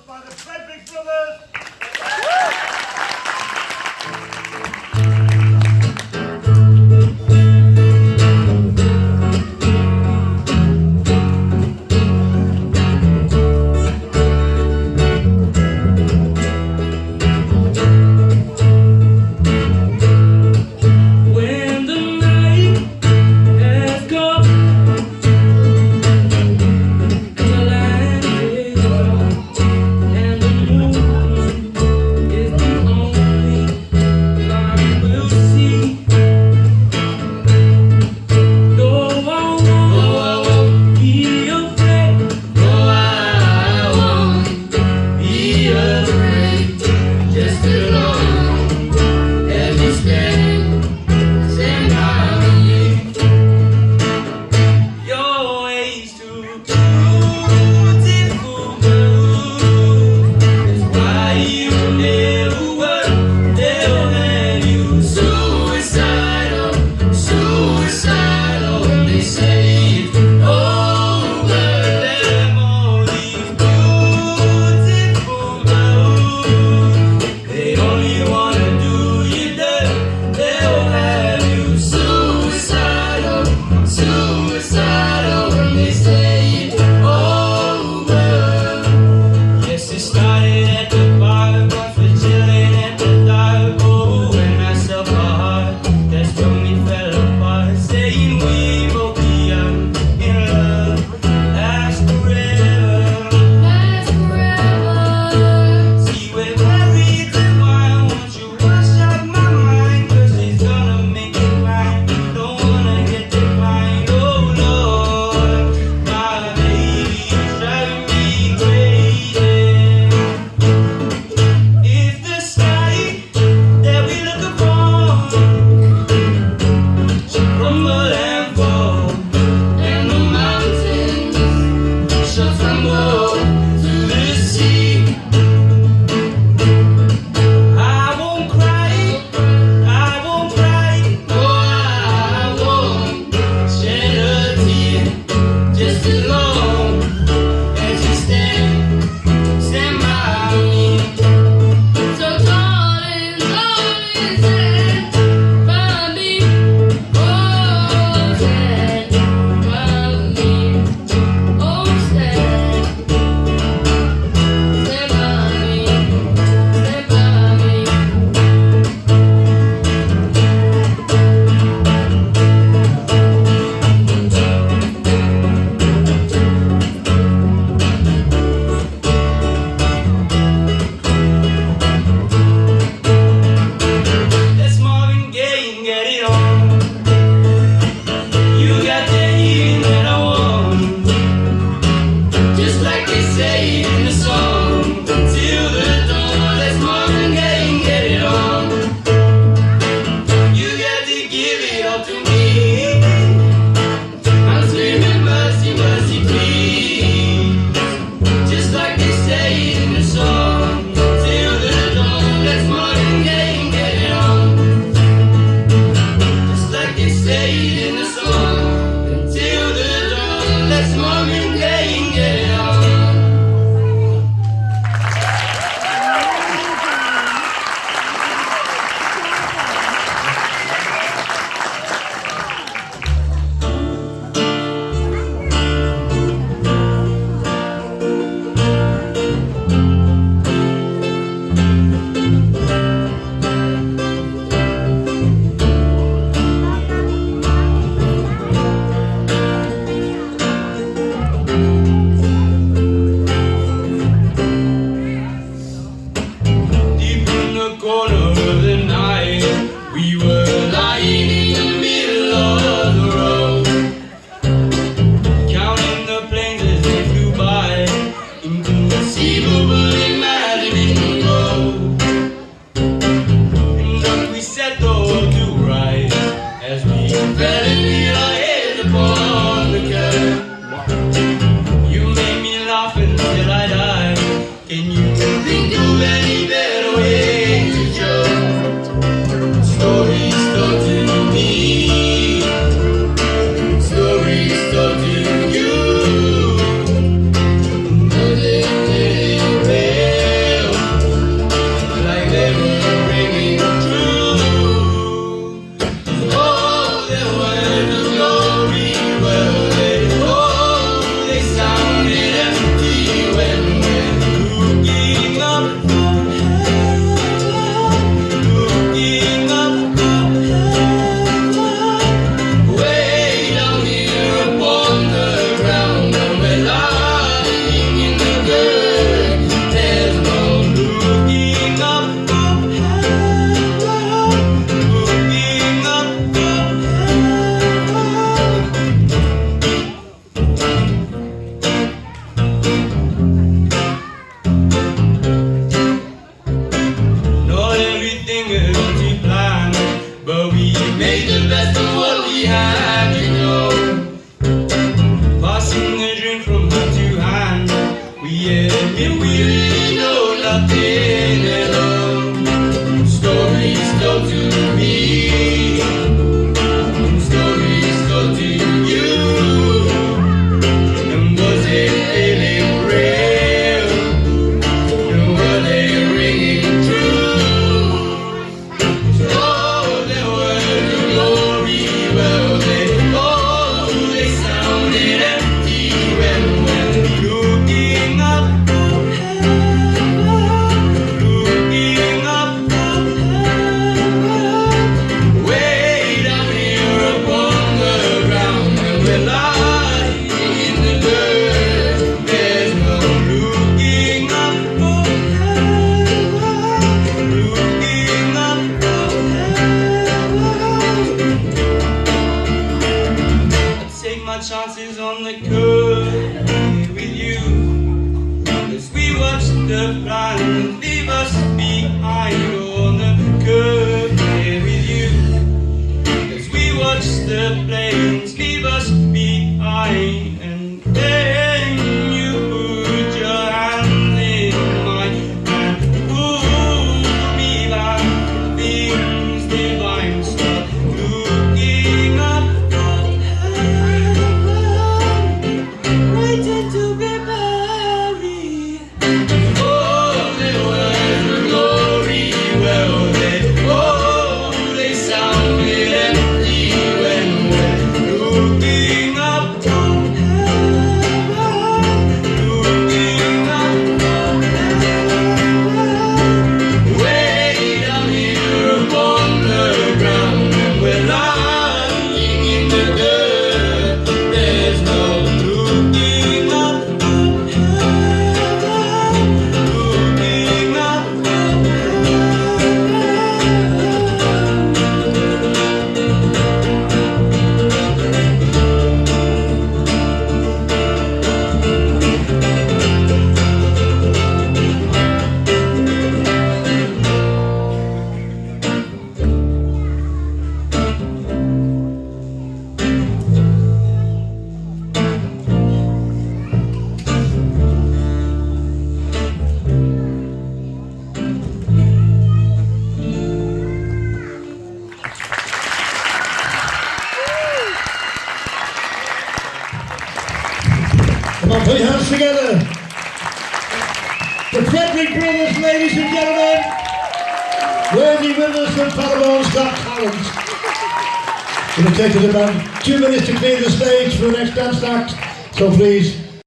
by the Frederick Brothers. Don't wanna get declined. take my chances on the curb with you. As we watch the planet leave us behind on the curb with you. As we watch the planes leave us behind, and then you put your hand in mine and pull me back. Things divine start looking up from heaven, waiting to be buried. Oh, they were the glory, well they sounded empty when we're looking up from heaven, looking up from heaven, way down here upon the ground, and we're lying in the dirt. There's no looking up from heaven, looking up from Come on, put your hands together. The Frederick Brothers, ladies and gentlemen. Worthy winners from Paramour's Got Talent. It's going to take us about 2 minutes to clear the stage for the next dance act. So please,